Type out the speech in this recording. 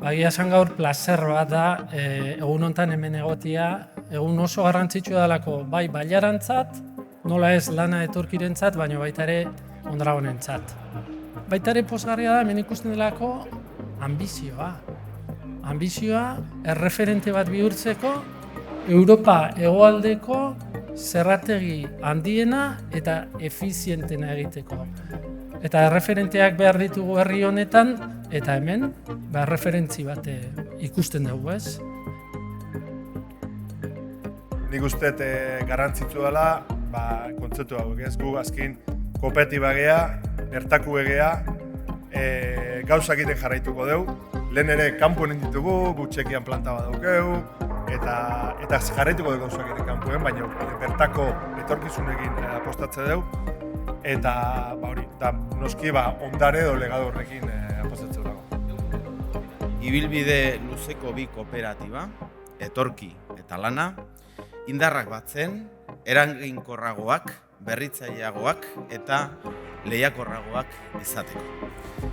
Egia esan gaur plazer bat da, egun hontan hemen egotia, egun oso garrantzitsua dalako, bai bailarantzat, nola ez lana etorkirentzat, baina baita ere Ondragonentzat. Baita ere pozgarria da, hemen ikusten delako ambizioa. Ambizioa erreferente bat bihurtzeko, Europa hegoaldeko zerrategi handiena eta efizientena egiteko. Eta erreferenteak behar ditugu herri honetan, eta hemen erreferentzi bat ikusten dugu, ez? Nik uste garrantzitsu dela kontzeptu hauek, ez? Gu azkin kooperatiba gea, bertaku egea, gauzak egiten jarraituko dugu. Lehen ere kanpoen ditugu, gu Txekian planta bat daukegu, eta jarraituko dugu gauzak egiten kanpoen, baina bertako etorkizunekin apostatze dugu. Eta hori, noski ondare edo legado horrekin apostatzen dago. Ibilbide luzeko bi kooperatiba, etorki eta lana, indarrak batzen, eraginkorragoak, berritzaileagoak eta lehiakorragoak izateko.